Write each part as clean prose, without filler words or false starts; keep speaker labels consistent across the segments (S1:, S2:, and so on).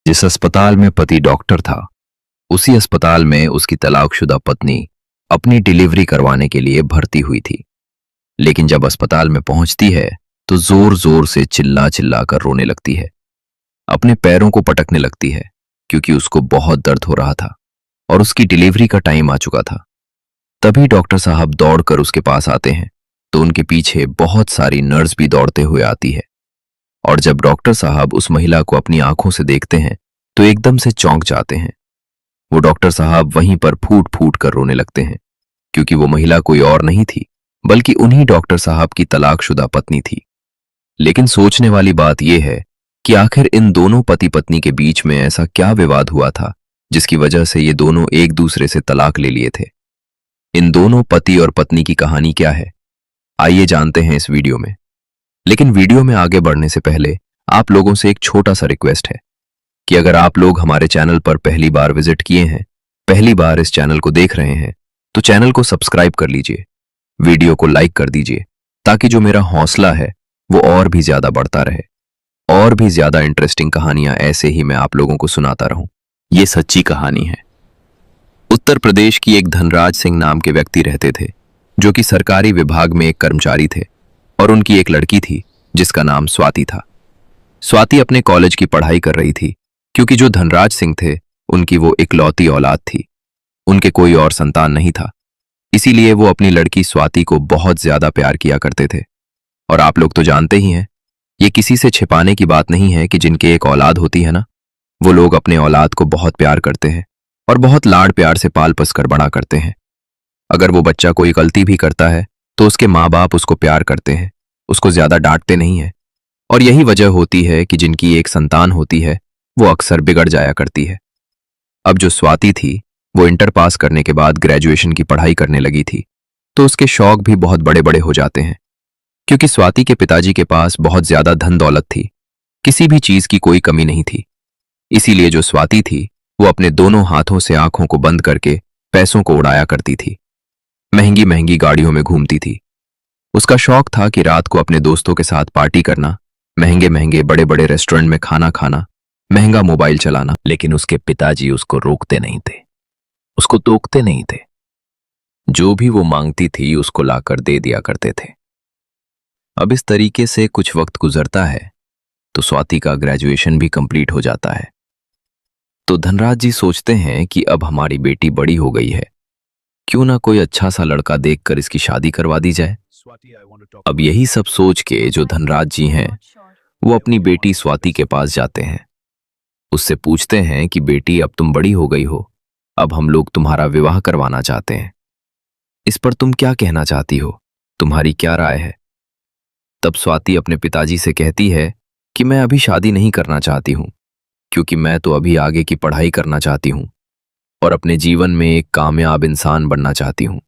S1: जिस अस्पताल में पति डॉक्टर था, उसी अस्पताल में उसकी तलाकशुदा पत्नी अपनी डिलीवरी करवाने के लिए भर्ती हुई थी। लेकिन जब अस्पताल में पहुंचती है तो जोर जोर से चिल्ला चिल्ला कर रोने लगती है। अपने पैरों को पटकने लगती है क्योंकि उसको बहुत दर्द हो रहा था और उसकी डिलीवरी का टाइम आ चुका था। तभी डॉक्टर साहब दौड़कर उसके पास आते हैं तो उनके पीछे बहुत सारी नर्स भी दौड़ते हुए आती है। और जब डॉक्टर साहब उस महिला को अपनी आंखों से देखते हैं तो एकदम से चौंक जाते हैं। वो डॉक्टर साहब वहीं पर फूट फूट कर रोने लगते हैं क्योंकि वो महिला कोई और नहीं थी बल्कि उन्हीं डॉक्टर साहब की तलाकशुदा पत्नी थी। लेकिन सोचने वाली बात यह है कि आखिर इन दोनों पति पत्नी के बीच में ऐसा क्या विवाद हुआ था जिसकी वजह से ये दोनों एक दूसरे से तलाक ले लिए थे। इन दोनों पति और पत्नी की कहानी क्या है, आइए जानते हैं इस वीडियो में। लेकिन वीडियो में आगे बढ़ने से पहले आप लोगों से एक छोटा सा रिक्वेस्ट है कि अगर आप लोग हमारे चैनल पर पहली बार विजिट किए हैं, पहली बार इस चैनल को देख रहे हैं, तो चैनल को सब्सक्राइब कर लीजिए, वीडियो को लाइक कर दीजिए ताकि जो मेरा हौसला है वो और भी ज्यादा बढ़ता रहे और भी ज्यादा इंटरेस्टिंग कहानियां ऐसे ही मैं आप लोगों को सुनाता रहूं। ये सच्ची कहानी है। उत्तर प्रदेश की एक धनराज सिंह नाम के व्यक्ति रहते थे जो कि सरकारी विभाग में एक कर्मचारी थे और उनकी एक लड़की थी जिसका नाम स्वाति था। स्वाति अपने कॉलेज की पढ़ाई कर रही थी क्योंकि जो धनराज सिंह थे उनकी वो इकलौती औलाद थी। उनके कोई और संतान नहीं था, इसीलिए वो अपनी लड़की स्वाति को बहुत ज्यादा प्यार किया करते थे। और आप लोग तो जानते ही हैं, ये किसी से छिपाने की बात नहीं है कि जिनके एक औलाद होती है ना, वो लोग अपने औलाद को बहुत प्यार करते हैं और बहुत लाड प्यार से पाल पस कर बड़ा करते हैं। अगर वो बच्चा कोई गलती भी करता है तो उसके माँ बाप उसको प्यार करते हैं, उसको ज्यादा डांटते नहीं है। और यही वजह होती है कि जिनकी एक संतान होती है वो अक्सर बिगड़ जाया करती है। अब जो स्वाति थी वो इंटर पास करने के बाद ग्रेजुएशन की पढ़ाई करने लगी थी, तो उसके शौक भी बहुत बड़े बड़े हो जाते हैं। क्योंकि स्वाति के पिताजी के पास बहुत ज्यादा धन दौलत थी, किसी भी चीज की कोई कमी नहीं थी। इसीलिए जो स्वाति थी वो अपने दोनों हाथों से आंखों को बंद करके पैसों को उड़ाया करती थी। महंगी महंगी गाड़ियों में घूमती थी। उसका शौक था कि रात को अपने दोस्तों के साथ पार्टी करना, महंगे महंगे बड़े बड़े रेस्टोरेंट में खाना खाना, महंगा मोबाइल चलाना। लेकिन उसके पिताजी उसको रोकते नहीं थे, उसको टोकते नहीं थे। जो भी वो मांगती थी उसको लाकर दे दिया करते थे। अब इस तरीके से कुछ वक्त गुजरता है तो स्वाति का ग्रेजुएशन भी कंप्लीट हो जाता है। तो धनराज जी सोचते हैं कि अब हमारी बेटी बड़ी हो गई है, क्यों ना कोई अच्छा सा लड़का देखकर इसकी शादी करवा दी जाए। अब यही सब सोच के जो धनराज जी हैं वो अपनी बेटी स्वाति के पास जाते हैं। उससे पूछते हैं कि बेटी अब तुम बड़ी हो गई हो, अब हम लोग तुम्हारा विवाह करवाना चाहते हैं। इस पर तुम क्या कहना चाहती हो, तुम्हारी क्या राय है। तब स्वाति अपने पिताजी से कहती है कि मैं अभी शादी नहीं करना चाहती हूं, क्योंकि मैं तो अभी आगे की पढ़ाई करना चाहती हूं और अपने जीवन में एक कामयाब इंसान बनना चाहती हूं,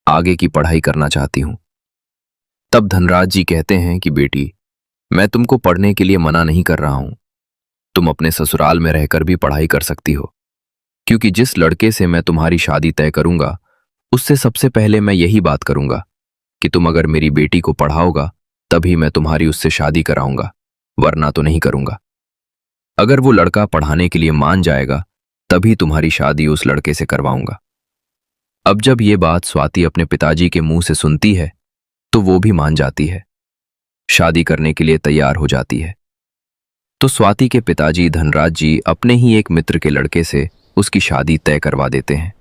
S1: आगे की पढ़ाई करना चाहती हूं। तब धनराज जी कहते हैं कि बेटी, मैं तुमको पढ़ने के लिए मना नहीं कर रहा हूं, तुम अपने ससुराल में रहकर भी पढ़ाई कर सकती हो, क्योंकि जिस लड़के से मैं तुम्हारी शादी तय करूंगा उससे सबसे पहले मैं यही बात करूंगा कि तुम अगर मेरी बेटी को पढ़ाओगा तभी मैं तुम्हारी उससे शादी कराऊंगा, वरना तो नहीं करूंगा। अगर वो लड़का पढ़ाने के लिए मान जाएगा तभी तुम्हारी शादी उस लड़के से करवाऊंगा। अब जब ये बात स्वाति अपने पिताजी के मुंह से सुनती है तो वो भी मान जाती है, शादी करने के लिए तैयार हो जाती है। तो स्वाति के पिताजी धनराज जी अपने ही एक मित्र के लड़के से उसकी शादी तय करवा देते हैं।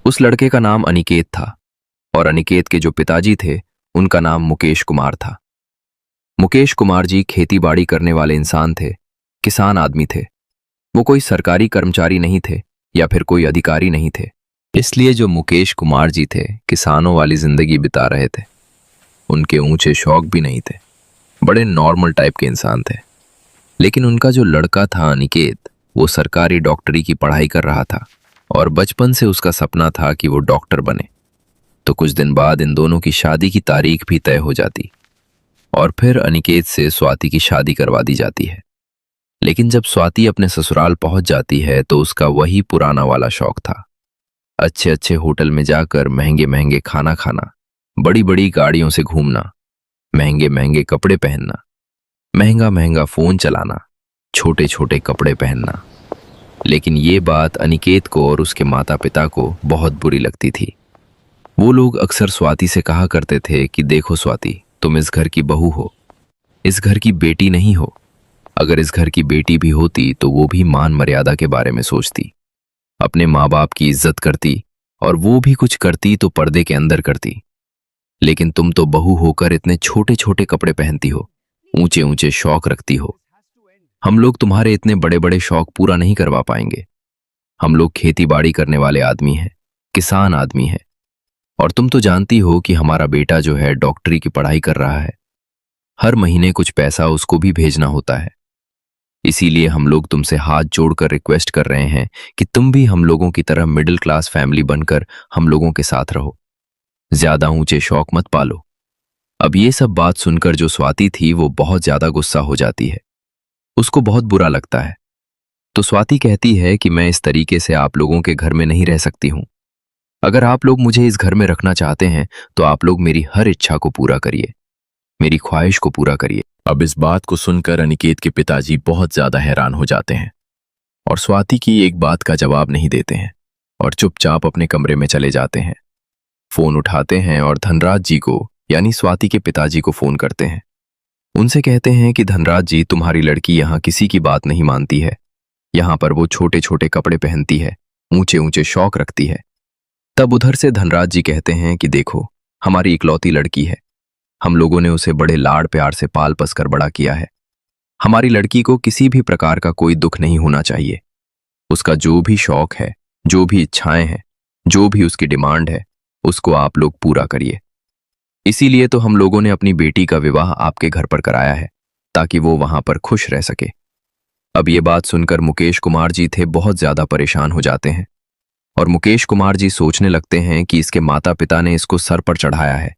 S1: उस लड़के का नाम अनिकेत था और अनिकेत के जो पिताजी थे उनका नाम मुकेश कुमार था। मुकेश कुमार जी खेतीबाड़ी करने वाले इंसान थे, किसान आदमी थे। वो कोई सरकारी कर्मचारी नहीं थे या फिर कोई अधिकारी नहीं थे। इसलिए जो मुकेश कुमार जी थे किसानों वाली जिंदगी बिता रहे थे। उनके ऊंचे शौक भी नहीं थे, बड़े नॉर्मल टाइप के इंसान थे। लेकिन उनका जो लड़का था अनिकेत, वो सरकारी डॉक्टरी की पढ़ाई कर रहा था और बचपन से उसका सपना था कि वो डॉक्टर बने। तो कुछ दिन बाद इन दोनों की शादी की तारीख भी तय हो जाती और फिर अनिकेत से स्वाति की शादी करवा दी जाती है। लेकिन जब स्वाति अपने ससुराल पहुंच जाती है तो उसका वही पुराना वाला शौक था, अच्छे अच्छे होटल में जाकर महंगे महंगे खाना खाना, बड़ी बड़ी गाड़ियों से घूमना, महंगे महंगे कपड़े पहनना, महंगा महंगा फोन चलाना, छोटे छोटे कपड़े पहनना। लेकिन ये बात अनिकेत को और उसके माता पिता को बहुत बुरी लगती थी। वो लोग अक्सर स्वाति से कहा करते थे कि देखो स्वाति, तुम इस घर की बहू हो, इस घर की बेटी नहीं हो। अगर इस घर की बेटी भी होती तो वो भी मान मर्यादा के बारे में सोचती, अपने माँ बाप की इज्जत करती, और वो भी कुछ करती तो पर्दे के अंदर करती। लेकिन तुम तो बहू होकर इतने छोटे छोटे कपड़े पहनती हो, ऊंचे ऊंचे शौक रखती हो। हम लोग तुम्हारे इतने बड़े बड़े शौक पूरा नहीं करवा पाएंगे। हम लोग खेती बाड़ी करने वाले आदमी हैं, किसान आदमी हैं, और तुम तो जानती हो कि हमारा बेटा जो है डॉक्टरी की पढ़ाई कर रहा है। हर महीने कुछ पैसा उसको भी भेजना होता है। इसीलिए हम लोग तुमसे हाथ जोड़कर रिक्वेस्ट कर रहे हैं कि तुम भी हम लोगों की तरह मिडिल क्लास फैमिली बनकर हम लोगों के साथ रहो। ज्यादा ऊंचे शौक मत पालो। अब ये सब बात सुनकर जो स्वाति थी वो बहुत ज्यादा गुस्सा हो जाती है, उसको बहुत बुरा लगता है। तो स्वाति कहती है कि मैं इस तरीके से आप लोगों के घर में नहीं रह सकती हूं। अगर आप लोग मुझे इस घर में रखना चाहते हैं तो आप लोग मेरी हर इच्छा को पूरा करिए, मेरी ख्वाहिश को पूरा करिए।
S2: अब इस बात को सुनकर अनिकेत के पिताजी बहुत ज्यादा हैरान हो जाते हैं और स्वाति की एक बात का जवाब नहीं देते हैं और चुपचाप अपने कमरे में चले जाते हैं। फोन उठाते हैं और धनराज जी को यानी स्वाति के पिताजी को फोन करते हैं। उनसे कहते हैं कि धनराज जी, तुम्हारी लड़की यहाँ किसी की बात नहीं मानती है। यहाँ पर वो छोटे छोटे कपड़े पहनती है, ऊंचे ऊंचे शौक रखती है। तब उधर से धनराज जी कहते हैं कि देखो, हमारी इकलौती लड़की है, हम लोगों ने उसे बड़े लाड़ प्यार से पाल पस कर बड़ा किया है। हमारी लड़की को किसी भी प्रकार का कोई दुख नहीं होना चाहिए। उसका जो भी शौक है, जो भी इच्छाएं हैं, जो भी उसकी डिमांड है, उसको आप लोग पूरा करिए। इसीलिए तो हम लोगों ने अपनी बेटी का विवाह आपके घर पर कराया है, ताकि वो वहां पर खुश रह सके। अब ये बात सुनकर मुकेश कुमार जी थे बहुत ज्यादा परेशान हो जाते हैं और मुकेश कुमार जी सोचने लगते हैं कि इसके माता पिता ने इसको सर पर चढ़ाया है,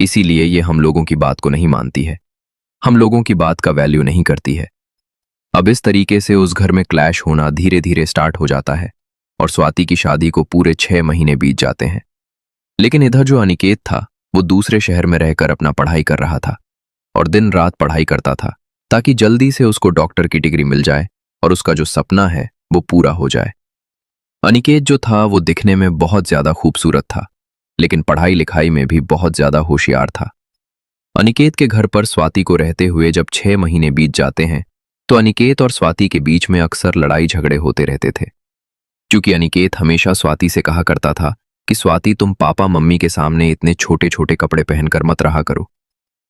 S2: इसीलिए ये हम लोगों की बात को नहीं मानती है, हम लोगों की बात का वैल्यू नहीं करती है। अब इस तरीके से उस घर में क्लैश होना धीरे धीरे स्टार्ट हो जाता है और स्वाति की शादी को पूरे 6 महीने बीत जाते हैं। लेकिन इधर जो अनिकेत था वो दूसरे शहर में रहकर अपना पढ़ाई कर रहा था और दिन रात पढ़ाई करता था ताकि जल्दी से उसको डॉक्टर की डिग्री मिल जाए और उसका जो सपना है वो पूरा हो जाए। अनिकेत जो था वो दिखने में बहुत ज्यादा खूबसूरत था, लेकिन पढ़ाई लिखाई में भी बहुत ज्यादा होशियार था। अनिकेत के घर पर स्वाति को रहते हुए जब 6 महीने बीत जाते हैं तो अनिकेत और स्वाति के बीच में अक्सर लड़ाई झगड़े होते रहते थे, क्योंकि अनिकेत हमेशा स्वाति से कहा करता था कि स्वाति, तुम पापा मम्मी के सामने इतने छोटे छोटे कपड़े पहनकर मत रहा करो।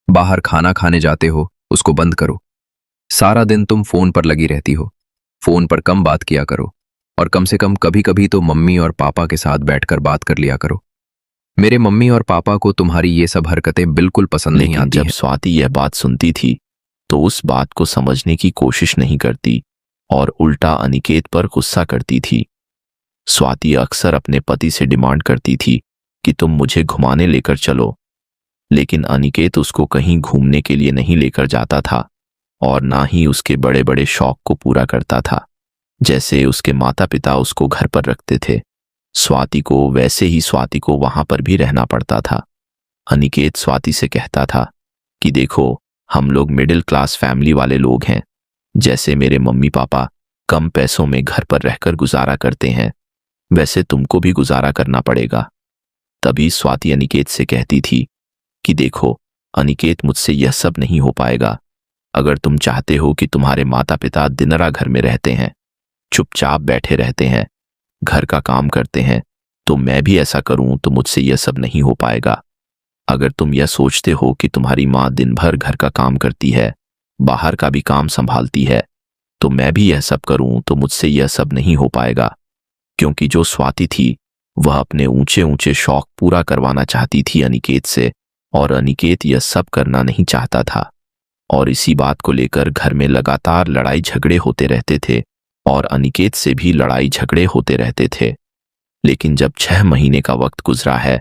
S2: बाहर खाना खाने जाते हो, उसको बंद करो। सारा दिन तुम फोन पर लगी रहती हो, फोन पर कम बात किया करो और कम से कम कभी कभी तो मम्मी और पापा के साथ बैठकर बात कर लिया करो। मेरे मम्मी और पापा को तुम्हारी ये सब हरकतें बिल्कुल पसंद नहीं आती जब स्वाति यह बात सुनती थी तो उस बात को समझने की कोशिश नहीं करती और उल्टा अनिकेत पर गुस्सा करती थी। स्वाति अक्सर अपने पति से डिमांड करती थी कि तुम मुझे घुमाने लेकर चलो, लेकिन अनिकेत उसको कहीं घूमने के लिए नहीं लेकर जाता था और ना ही उसके बड़े बड़े शौक को पूरा करता था। जैसे उसके माता पिता उसको घर पर रखते थे स्वाति को, वैसे ही स्वाति को वहां पर भी रहना पड़ता था। अनिकेत स्वाति से कहता था कि देखो, हम लोग मिडिल क्लास फैमिली वाले लोग हैं, जैसे मेरे मम्मी पापा कम पैसों में घर पर रहकर गुजारा करते हैं, वैसे तुमको भी गुजारा करना पड़ेगा। तभी स्वाति अनिकेत से कहती थी कि देखो अनिकेत, मुझसे यह सब नहीं हो पाएगा। अगर तुम चाहते हो कि तुम्हारे माता पिता दिनरा घर में रहते हैं, चुपचाप बैठे रहते हैं, घर का काम करते हैं, तो मैं भी ऐसा करूं तो मुझसे यह सब नहीं हो पाएगा। अगर तुम यह सोचते हो कि तुम्हारी माँ दिन भर घर का काम करती है, बाहर का भी काम संभालती है, तो मैं भी यह सब करूं तो मुझसे यह सब नहीं हो पाएगा। क्योंकि जो स्वाति थी वह अपने ऊंचे ऊंचे शौक पूरा करवाना चाहती थी अनिकेत से, और अनिकेत यह सब करना नहीं चाहता था। और इसी बात को लेकर घर में लगातार लड़ाई झगड़े होते रहते थे और अनिकेत से भी लड़ाई झगड़े होते रहते थे। लेकिन जब 6 महीने का वक्त गुजरा है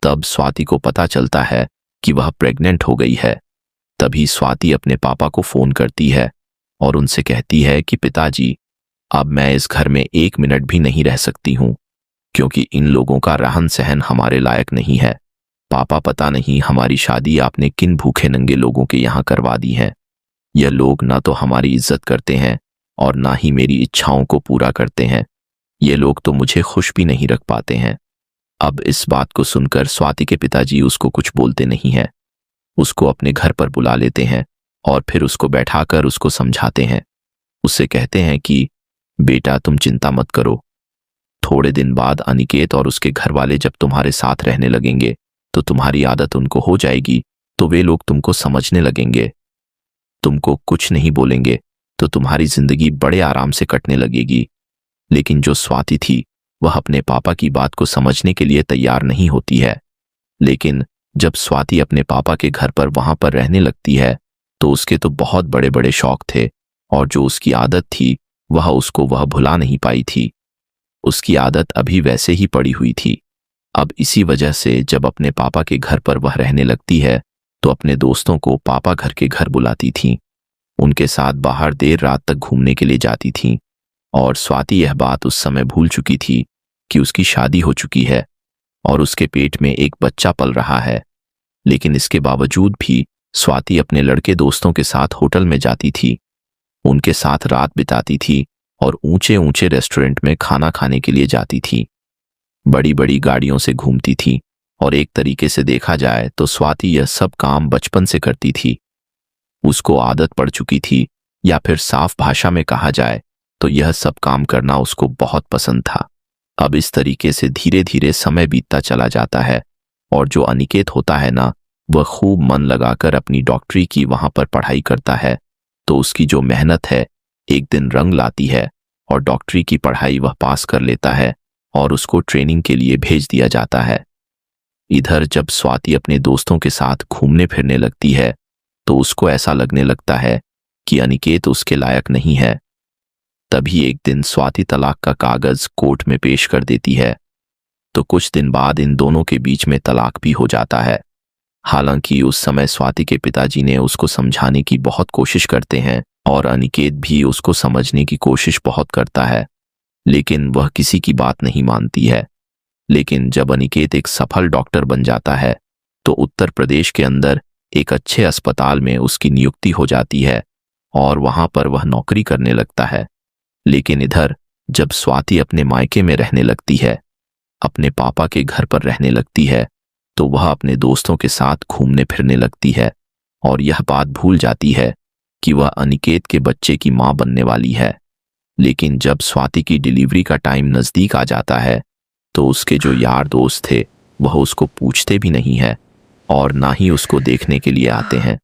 S2: तब स्वाति को पता चलता है कि वह प्रेग्नेंट हो गई है। तभी स्वाति अपने पापा को फोन करती है और उनसे कहती है कि पिताजी, अब मैं इस घर में 1 मिनट भी नहीं रह सकती हूँ, क्योंकि इन लोगों का रहन सहन हमारे लायक नहीं है। पापा, पता नहीं हमारी शादी आपने किन भूखे नंगे लोगों के यहाँ करवा दी है। यह लोग ना तो हमारी इज्जत करते हैं और ना ही मेरी इच्छाओं को पूरा करते हैं। ये लोग तो मुझे खुश भी नहीं रख पाते हैं। अब इस बात को सुनकर स्वाति के पिताजी उसको कुछ बोलते नहीं हैं। उसको अपने घर पर बुला लेते हैं और फिर उसको बैठाकर उसको समझाते हैं। उससे कहते हैं कि बेटा, तुम चिंता मत करो। थोड़े दिन बाद अनिकेत और उसके घर वाले जब तुम्हारे साथ रहने लगेंगे तो तुम्हारी आदत उनको हो जाएगी, तो वे लोग तुमको समझने लगेंगे, तुमको कुछ नहीं बोलेंगे, तो तुम्हारी जिंदगी बड़े आराम से कटने लगेगी। लेकिन जो स्वाति थी वह अपने पापा की बात को समझने के लिए तैयार नहीं होती है। लेकिन जब स्वाति अपने पापा के घर पर वहां पर रहने लगती है तो उसके तो बहुत बड़े बड़े शौक थे, और जो उसकी आदत थी वह भुला नहीं पाई थी। उसकी आदत अभी वैसे ही पड़ी हुई थी। अब इसी वजह से जब अपने पापा के घर पर वह रहने लगती है तो अपने दोस्तों को पापा घर के घर बुलाती थी। उनके साथ बाहर देर रात तक घूमने के लिए जाती थी। और स्वाति यह बात उस समय भूल चुकी थी कि उसकी शादी हो चुकी है और उसके पेट में एक बच्चा पल रहा है। लेकिन इसके बावजूद भी स्वाति अपने लड़के दोस्तों के साथ होटल में जाती थी, उनके साथ रात बिताती थी और ऊंचे ऊंचे रेस्टोरेंट में खाना खाने के लिए जाती थी। बड़ी बड़ी गाड़ियों से घूमती थी और एक तरीके से देखा जाए तो स्वाति यह सब काम बचपन से करती थी। उसको आदत पड़ चुकी थी, या फिर साफ भाषा में कहा जाए तो यह सब काम करना उसको बहुत पसंद था। अब इस तरीके से धीरे धीरे समय बीतता चला जाता है और जो अनिकेत होता है ना, वह खूब मन लगाकर अपनी डॉक्टरी की वहां पर पढ़ाई करता है। तो उसकी जो मेहनत है एक दिन रंग लाती है और डॉक्टरी की पढ़ाई वह पास कर लेता है और उसको ट्रेनिंग के लिए भेज दिया जाता है। इधर जब स्वाति अपने दोस्तों के साथ घूमने फिरने लगती है तो उसको ऐसा लगने लगता है कि अनिकेत उसके लायक नहीं है। तभी एक दिन स्वाति तलाक का कागज कोर्ट में पेश कर देती है। तो कुछ दिन बाद इन दोनों के बीच में तलाक भी हो जाता है। हालांकि उस समय स्वाति के पिताजी ने उसको समझाने की बहुत कोशिश करते हैं और अनिकेत भी उसको समझने की कोशिश बहुत करता है, लेकिन वह किसी की बात नहीं मानती है। लेकिन जब अनिकेत एक सफल डॉक्टर बन जाता है तो उत्तर प्रदेश के अंदर एक अच्छे अस्पताल में उसकी नियुक्ति हो जाती है और वहां पर वह नौकरी करने लगता है। लेकिन इधर जब स्वाति अपने मायके में रहने लगती है, अपने पापा के घर पर रहने लगती है, तो वह अपने दोस्तों के साथ घूमने फिरने लगती है और यह बात भूल जाती है कि वह अनिकेत के बच्चे की मां बनने वाली है। लेकिन जब स्वाति की डिलीवरी का टाइम नजदीक आ जाता है तो उसके जो यार दोस्त थे वह उसको पूछते भी नहीं है और ना ही उसको देखने के लिए आते हैं।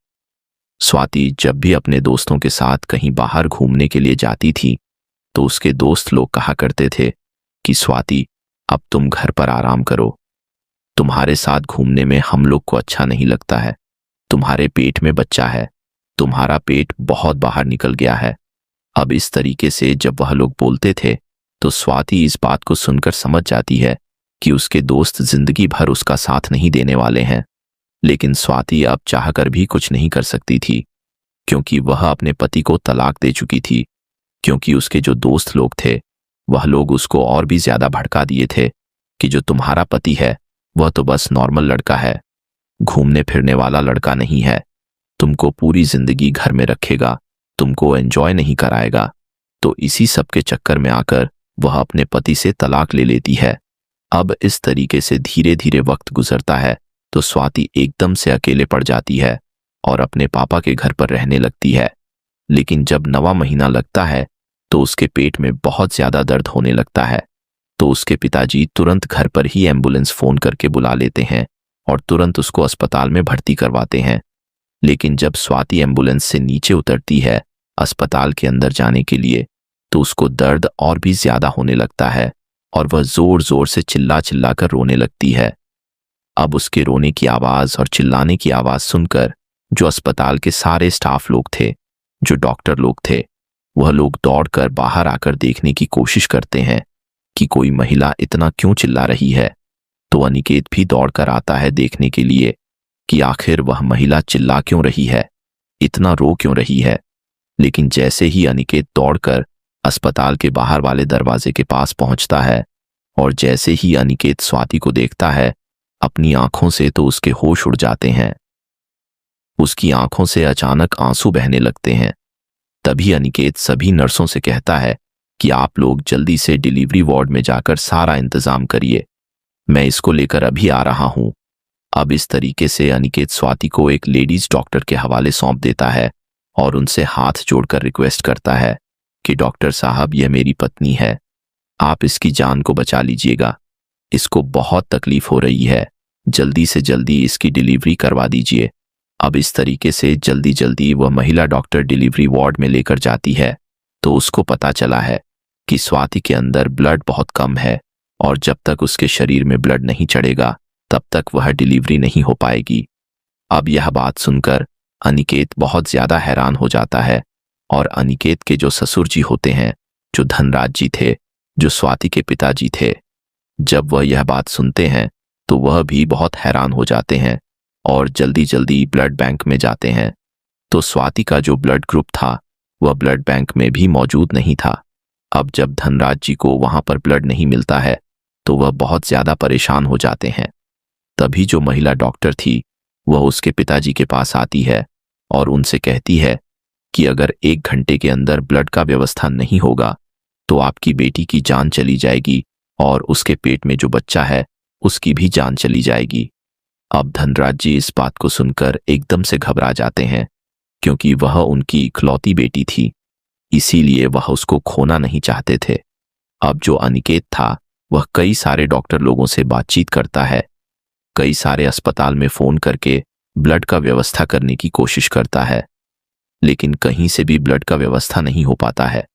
S2: स्वाति जब भी अपने दोस्तों के साथ कहीं बाहर घूमने के लिए जाती थी तो उसके दोस्त लोग कहा करते थे कि स्वाति, अब तुम घर पर आराम करो, तुम्हारे साथ घूमने में हम लोग को अच्छा नहीं लगता है, तुम्हारे पेट में बच्चा है, तुम्हारा पेट बहुत बाहर निकल गया है। अब इस तरीके से जब वह लोग बोलते थे तो स्वाति इस बात को सुनकर समझ जाती है कि उसके दोस्त जिंदगी भर उसका साथ नहीं देने वाले हैं। लेकिन स्वाति अब चाहकर भी कुछ नहीं कर सकती थी, क्योंकि वह अपने पति को तलाक दे चुकी थी। क्योंकि उसके जो दोस्त लोग थे वह लोग उसको और भी ज्यादा भड़का दिए थे कि जो तुम्हारा पति है वह तो बस नॉर्मल लड़का है, घूमने फिरने वाला लड़का नहीं है, तुमको पूरी जिंदगी घर में रखेगा, तुमको एंजॉय नहीं कराएगा। तो इसी सब के चक्कर में आकर वह अपने पति से तलाक ले लेती है। अब इस तरीके से धीरे धीरे वक्त गुजरता है तो स्वाति एकदम से अकेले पड़ जाती है और अपने पापा के घर पर रहने लगती है। लेकिन जब 9वां महीना लगता है तो उसके पेट में बहुत ज्यादा दर्द होने लगता है। तो उसके पिताजी तुरंत घर पर ही एम्बुलेंस फोन करके बुला लेते हैं और तुरंत उसको अस्पताल में भर्ती करवाते हैं। लेकिन जब स्वाति एम्बुलेंस से नीचे उतरती है अस्पताल के अंदर जाने के लिए तो उसको दर्द और भी ज्यादा होने लगता है और वह जोर जोर से चिल्ला चिल्ला कर रोने लगती है। अब उसके रोने की आवाज और चिल्लाने की आवाज सुनकर जो अस्पताल के सारे स्टाफ लोग थे, जो डॉक्टर लोग थे, वह लोग दौड़कर बाहर आकर देखने की कोशिश करते हैं कि कोई महिला इतना क्यों चिल्ला रही है। तो अनिकेत भी दौड़कर आता है देखने के लिए कि आखिर वह महिला चिल्ला क्यों रही है, इतना रो क्यों रही है। लेकिन जैसे ही अनिकेत दौड़कर अस्पताल के बाहर वाले दरवाजे के पास पहुंचता है और जैसे ही अनिकेत स्वाति को देखता है अपनी आंखों से, तो उसके होश उड़ जाते हैं। उसकी आंखों से अचानक आंसू बहने लगते हैं। तभी अनिकेत सभी नर्सों से कहता है कि आप लोग जल्दी से डिलीवरी वार्ड में जाकर सारा इंतजाम करिए, मैं इसको लेकर अभी आ रहा हूं। अब इस तरीके से अनिकेत स्वाति को एक लेडीज डॉक्टर के हवाले सौंप देता है और उनसे हाथ जोड़कर रिक्वेस्ट करता है कि डॉक्टर साहब, यह मेरी पत्नी है, आप इसकी जान को बचा लीजिएगा, इसको बहुत तकलीफ हो रही है, जल्दी से जल्दी इसकी डिलीवरी करवा दीजिए। अब इस तरीके से जल्दी जल्दी वह महिला डॉक्टर डिलीवरी वार्ड में लेकर जाती है तो उसको पता चला है कि स्वाति के अंदर ब्लड बहुत कम है और जब तक उसके शरीर में ब्लड नहीं चढ़ेगा तब तक वह डिलीवरी नहीं हो पाएगी। अब यह बात सुनकर अनिकेत बहुत ज्यादा हैरान हो जाता है और अनिकेत के जो ससुर जी होते हैं, जो धनराज जी थे, जो स्वाति के पिताजी थे, जब वह यह बात सुनते हैं तो वह भी बहुत हैरान हो जाते हैं और जल्दी जल्दी ब्लड बैंक में जाते हैं। तो स्वाति का जो ब्लड ग्रुप था वह ब्लड बैंक में भी मौजूद नहीं था। अब जब धनराज जी को वहां पर ब्लड नहीं मिलता है तो वह बहुत ज्यादा परेशान हो जाते हैं। तभी जो महिला डॉक्टर थी वह उसके पिताजी के पास आती है और उनसे कहती है कि अगर 1 घंटे के अंदर ब्लड का व्यवस्था नहीं होगा तो आपकी बेटी की जान चली जाएगी और उसके पेट में जो बच्चा है उसकी भी जान चली जाएगी। अब धनराज जी इस बात को सुनकर एकदम से घबरा जाते हैं क्योंकि वह उनकी इकलौती बेटी थी, इसीलिए वह उसको खोना नहीं चाहते थे। अब जो अनिकेत था वह कई सारे डॉक्टर लोगों से बातचीत करता है, कई सारे अस्पताल में फोन करके ब्लड का व्यवस्था करने की कोशिश करता है, लेकिन कहीं से भी ब्लड का व्यवस्था नहीं हो पाता है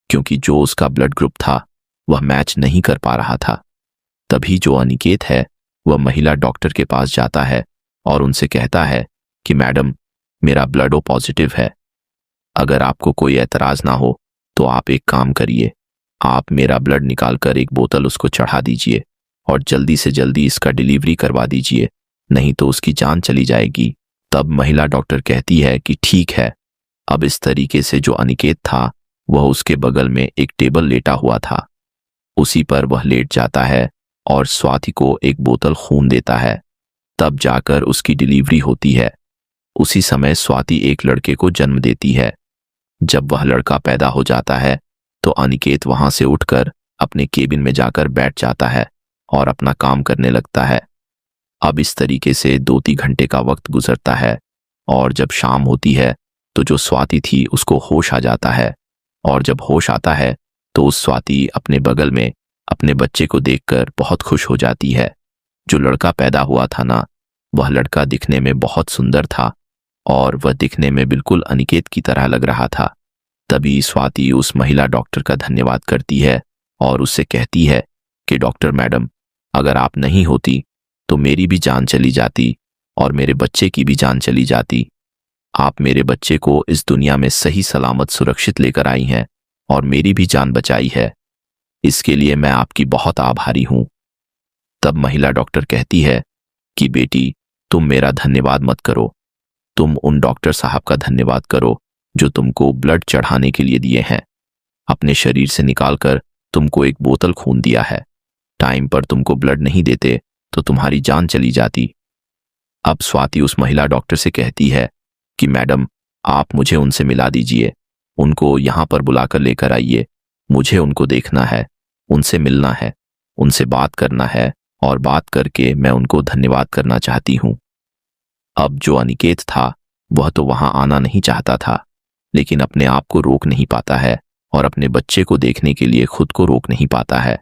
S2: क्योंकि जो उसका ब्लड ग्रुप था वह मैच नहीं कर पा रहा था। तभी जो अनिकेत है वह महिला डॉक्टर के पास जाता है और उनसे कहता है कि मैडम, मेरा ब्लड ओ पॉजिटिव है, अगर आपको कोई एतराज ना हो तो आप एक काम करिए, आप मेरा ब्लड निकालकर एक बोतल उसको चढ़ा दीजिए और जल्दी से जल्दी इसका डिलीवरी करवा दीजिए, नहीं तो उसकी जान चली जाएगी। तब महिला डॉक्टर कहती है कि ठीक है। अब इस तरीके से जो अनिकेत था वह उसके बगल में एक टेबल लेटा हुआ था, उसी पर वह लेट जाता है और स्वाति को एक बोतल खून देता है। तब जाकर उसकी डिलीवरी होती है। उसी समय स्वाति एक लड़के को जन्म देती है। जब वह लड़का पैदा हो जाता है तो अनिकेत वहां से उठकर अपने केबिन में जाकर बैठ जाता है और अपना काम करने लगता है। अब इस तरीके से 2-3 घंटे का वक्त गुजरता है और जब शाम होती है तो जो स्वाति थी उसको होश आ जाता है और जब होश आता है तो उस स्वाति अपने बगल में अपने बच्चे को देखकर बहुत खुश हो जाती है। जो लड़का पैदा हुआ था ना, वह लड़का दिखने में बहुत सुंदर था और वह दिखने में बिल्कुल अनिकेत की तरह लग रहा था। तभी स्वाति उस महिला डॉक्टर का धन्यवाद करती है और उससे कहती है कि डॉक्टर मैडम, अगर आप नहीं होती तो मेरी भी जान चली जाती और मेरे बच्चे की भी जान चली जाती। आप मेरे बच्चे को इस दुनिया में सही सलामत सुरक्षित लेकर आई हैं और मेरी भी जान बचाई है, इसके लिए मैं आपकी बहुत आभारी हूं। तब महिला डॉक्टर कहती है कि बेटी, तुम मेरा धन्यवाद मत करो, तुम उन डॉक्टर साहब का धन्यवाद करो जो तुमको ब्लड चढ़ाने के लिए दिए हैं, अपने शरीर से निकालकर तुमको एक बोतल खून दिया है। टाइम पर तुमको ब्लड नहीं देते तो तुम्हारी जान चली जाती। अब स्वाति उस महिला डॉक्टर से कहती है कि मैडम, आप मुझे उनसे मिला दीजिए, उनको यहां पर बुलाकर लेकर आइए, मुझे उनको देखना है, उनसे मिलना है, उनसे बात करना है और बात करके मैं उनको धन्यवाद करना चाहती हूं। अब जो अनिकेत था वह तो वहां आना नहीं चाहता था, लेकिन अपने आप को रोक नहीं पाता है और अपने बच्चे को देखने के लिए खुद को रोक नहीं पाता है।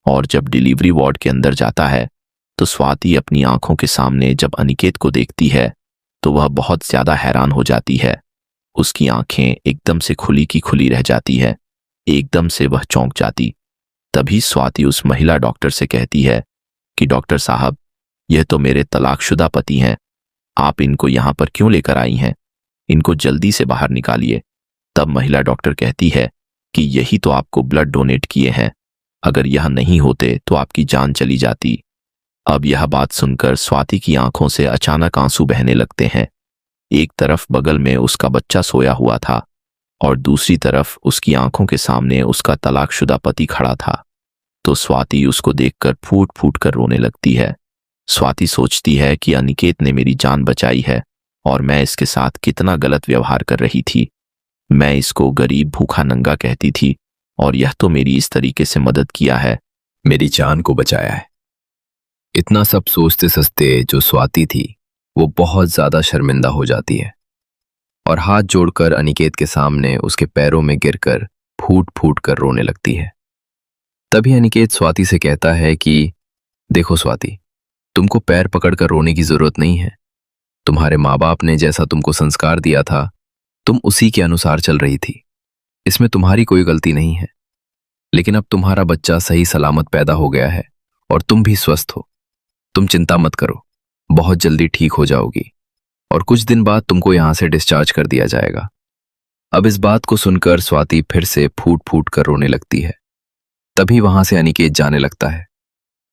S2: और जब डिलीवरी वार्ड के अंदर जाता है तो स्वाति अपनी आंखों के सामने जब अनिकेत को देखती है तो वह बहुत ज्यादा हैरान हो जाती है। उसकी आंखें एकदम से खुली की खुली रह जाती है, एकदम से वह चौंक जाती। तभी स्वाति उस महिला डॉक्टर से कहती है कि डॉक्टर साहब, यह तो मेरे तलाकशुदा पति हैं, आप इनको यहां पर क्यों लेकर आई हैं, इनको जल्दी से बाहर निकालिए। तब महिला डॉक्टर कहती है कि यही तो आपको ब्लड डोनेट किए हैं, अगर यह नहीं होते तो आपकी जान चली जाती। अब यह बात सुनकर स्वाति की आंखों से अचानक आंसू बहने लगते हैं। एक तरफ बगल में उसका बच्चा सोया हुआ था और दूसरी तरफ उसकी आंखों के सामने उसका तलाकशुदा पति खड़ा था। तो स्वाति उसको देखकर फूट फूट कर रोने लगती है। स्वाति सोचती है कि अनिकेत ने मेरी जान बचाई है और मैं इसके साथ कितना गलत व्यवहार कर रही थी।
S3: मैं इसको गरीब भूखा नंगा कहती थी और यह तो मेरी इस तरीके से मदद किया है,
S2: मेरी जान को बचाया है।
S1: इतना सब सोचते सोचते जो स्वाति थी वो बहुत ज्यादा शर्मिंदा हो जाती है और हाथ जोड़कर अनिकेत के सामने उसके पैरों में गिरकर फूट फूट कर रोने लगती है। तभी अनिकेत स्वाति से कहता है कि देखो स्वाति, तुमको पैर पकड़कर रोने की जरूरत नहीं है। तुम्हारे माँ बाप ने जैसा तुमको संस्कार दिया था तुम उसी के अनुसार चल रही थी, इसमें तुम्हारी कोई गलती नहीं है। लेकिन अब तुम्हारा बच्चा सही सलामत पैदा हो गया है और तुम भी स्वस्थ हो। तुम चिंता मत करो, बहुत जल्दी ठीक हो जाओगी और कुछ दिन बाद तुमको यहां से डिस्चार्ज कर दिया जाएगा। अब इस बात को सुनकर स्वाति फिर से फूट फूट कर रोने लगती है। तभी वहां से अनिकेत जाने लगता है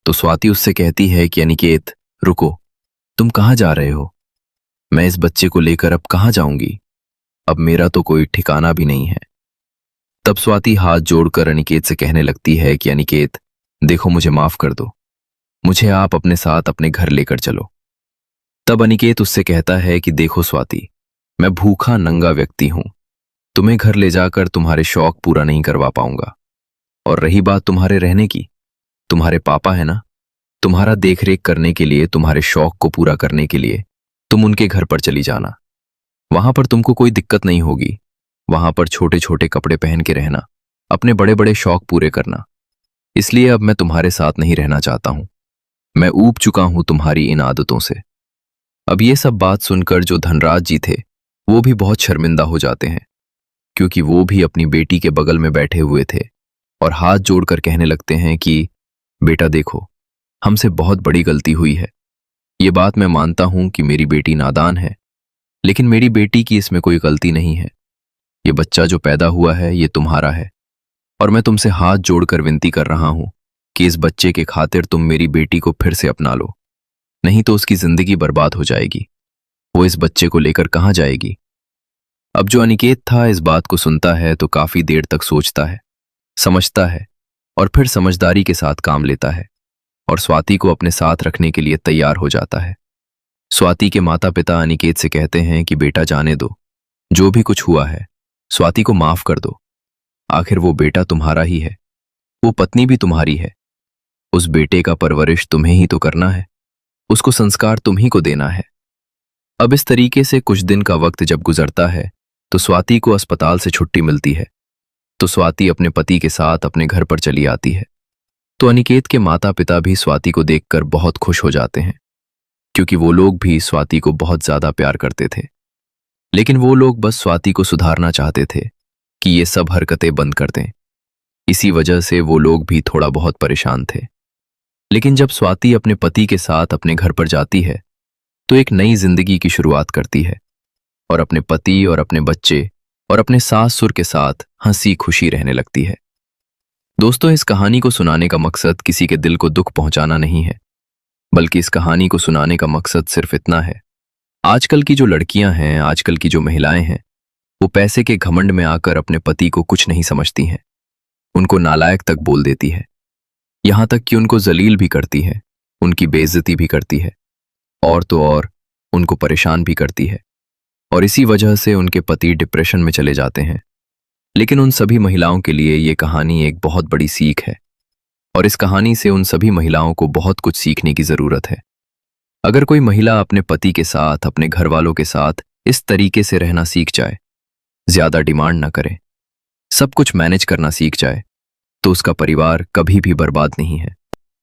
S1: तो स्वाति उससे कहती है कि अनिकेत रुको, तुम कहाँ जा रहे हो? मैं इस बच्चे को लेकर अब कहाँ जाऊंगी? अब मेरा तो कोई ठिकाना भी नहीं है। तब स्वाति हाथ जोड़कर अनिकेत से कहने लगती है कि अनिकेत देखो, मुझे माफ कर दो, मुझे आप अपने साथ अपने घर लेकर चलो। तब अनिकेत उससे कहता है कि देखो स्वाति, मैं भूखा नंगा व्यक्ति हूं, तुम्हें घर ले जाकर तुम्हारे शौक पूरा नहीं करवा पाऊंगा। और रही बात तुम्हारे रहने की, तुम्हारे पापा है ना, तुम्हारा देखरेख करने के लिए, तुम्हारे शौक को पूरा करने के लिए तुम उनके घर पर चली जाना। वहां पर तुमको कोई दिक्कत नहीं होगी। वहां पर छोटे छोटे कपड़े पहन के रहना, अपने बड़े बड़े शौक पूरे करना। इसलिए अब मैं तुम्हारे साथ नहीं रहना चाहता हूं। मैं ऊब चुका हूं तुम्हारी इन आदतों से। अब ये सब बात सुनकर जो धनराज जी थे वो भी बहुत शर्मिंदा हो जाते हैं, क्योंकि वो भी अपनी बेटी के बगल में बैठे हुए थे और हाथ जोड़कर कहने लगते हैं कि बेटा देखो, हमसे बहुत बड़ी गलती हुई है। ये बात मैं मानता हूं कि मेरी बेटी नादान है, लेकिन मेरी बेटी की इसमें कोई गलती नहीं है। ये बच्चा जो पैदा हुआ है ये तुम्हारा है और मैं तुमसे हाथ जोड़कर विनती कर रहा हूं कि इस बच्चे के खातिर तुम मेरी बेटी को फिर से अपना लो, नहीं तो उसकी जिंदगी बर्बाद हो जाएगी। वो इस बच्चे को लेकर कहाँ जाएगी? अब जो अनिकेत था इस बात को सुनता है तो काफी देर तक सोचता है, समझता है और फिर समझदारी के साथ काम लेता है और स्वाति को अपने साथ रखने के लिए तैयार हो जाता है। स्वाति के माता पिता अनिकेत से कहते हैं कि बेटा जाने दो, जो भी कुछ हुआ है स्वाति को माफ कर दो। आखिर वो बेटा तुम्हारा ही है, वो पत्नी भी तुम्हारी है। उस बेटे का परवरिश तुम्हें ही तो करना है, उसको संस्कार तुम ही को देना है। अब इस तरीके से कुछ दिन का वक्त जब गुजरता है तो स्वाति को अस्पताल से छुट्टी मिलती है। तो स्वाति अपने पति के साथ अपने घर पर चली आती है। तो अनिकेत के माता पिता भी स्वाति को देखकर बहुत खुश हो जाते हैं, क्योंकि वो लोग भी स्वाति को बहुत ज्यादा प्यार करते थे। लेकिन वो लोग बस स्वाति को सुधारना चाहते थे कि ये सब हरकतें बंद कर दें। इसी वजह से वो लोग भी थोड़ा बहुत परेशान थे। लेकिन जब स्वाति अपने पति के साथ अपने घर पर जाती है तो एक नई जिंदगी की शुरुआत करती है और अपने पति और अपने बच्चे और अपने सास ससुर के साथ हंसी खुशी रहने लगती है। दोस्तों, इस कहानी को सुनाने का मकसद किसी के दिल को दुख पहुंचाना नहीं है, बल्कि इस कहानी को सुनाने का मकसद सिर्फ इतना है, आजकल की जो लड़कियां हैं, आजकल की जो महिलाएं हैं, वो पैसे के घमंड में आकर अपने पति को कुछ नहीं समझती हैं, उनको नालायक तक बोल देती है, यहां तक कि उनको जलील भी करती है, उनकी बेइज्जती भी करती है और तो और उनको परेशान भी करती है। और इसी वजह से उनके पति डिप्रेशन में चले जाते हैं। लेकिन उन सभी महिलाओं के लिए ये कहानी एक बहुत बड़ी सीख है और इस कहानी से उन सभी महिलाओं को बहुत कुछ सीखने की जरूरत है। अगर कोई महिला अपने पति के साथ, अपने घर वालों के साथ इस तरीके से रहना सीख जाए, ज्यादा डिमांड ना करे, सब कुछ मैनेज करना सीख जाए, तो उसका परिवार कभी भी बर्बाद नहीं है।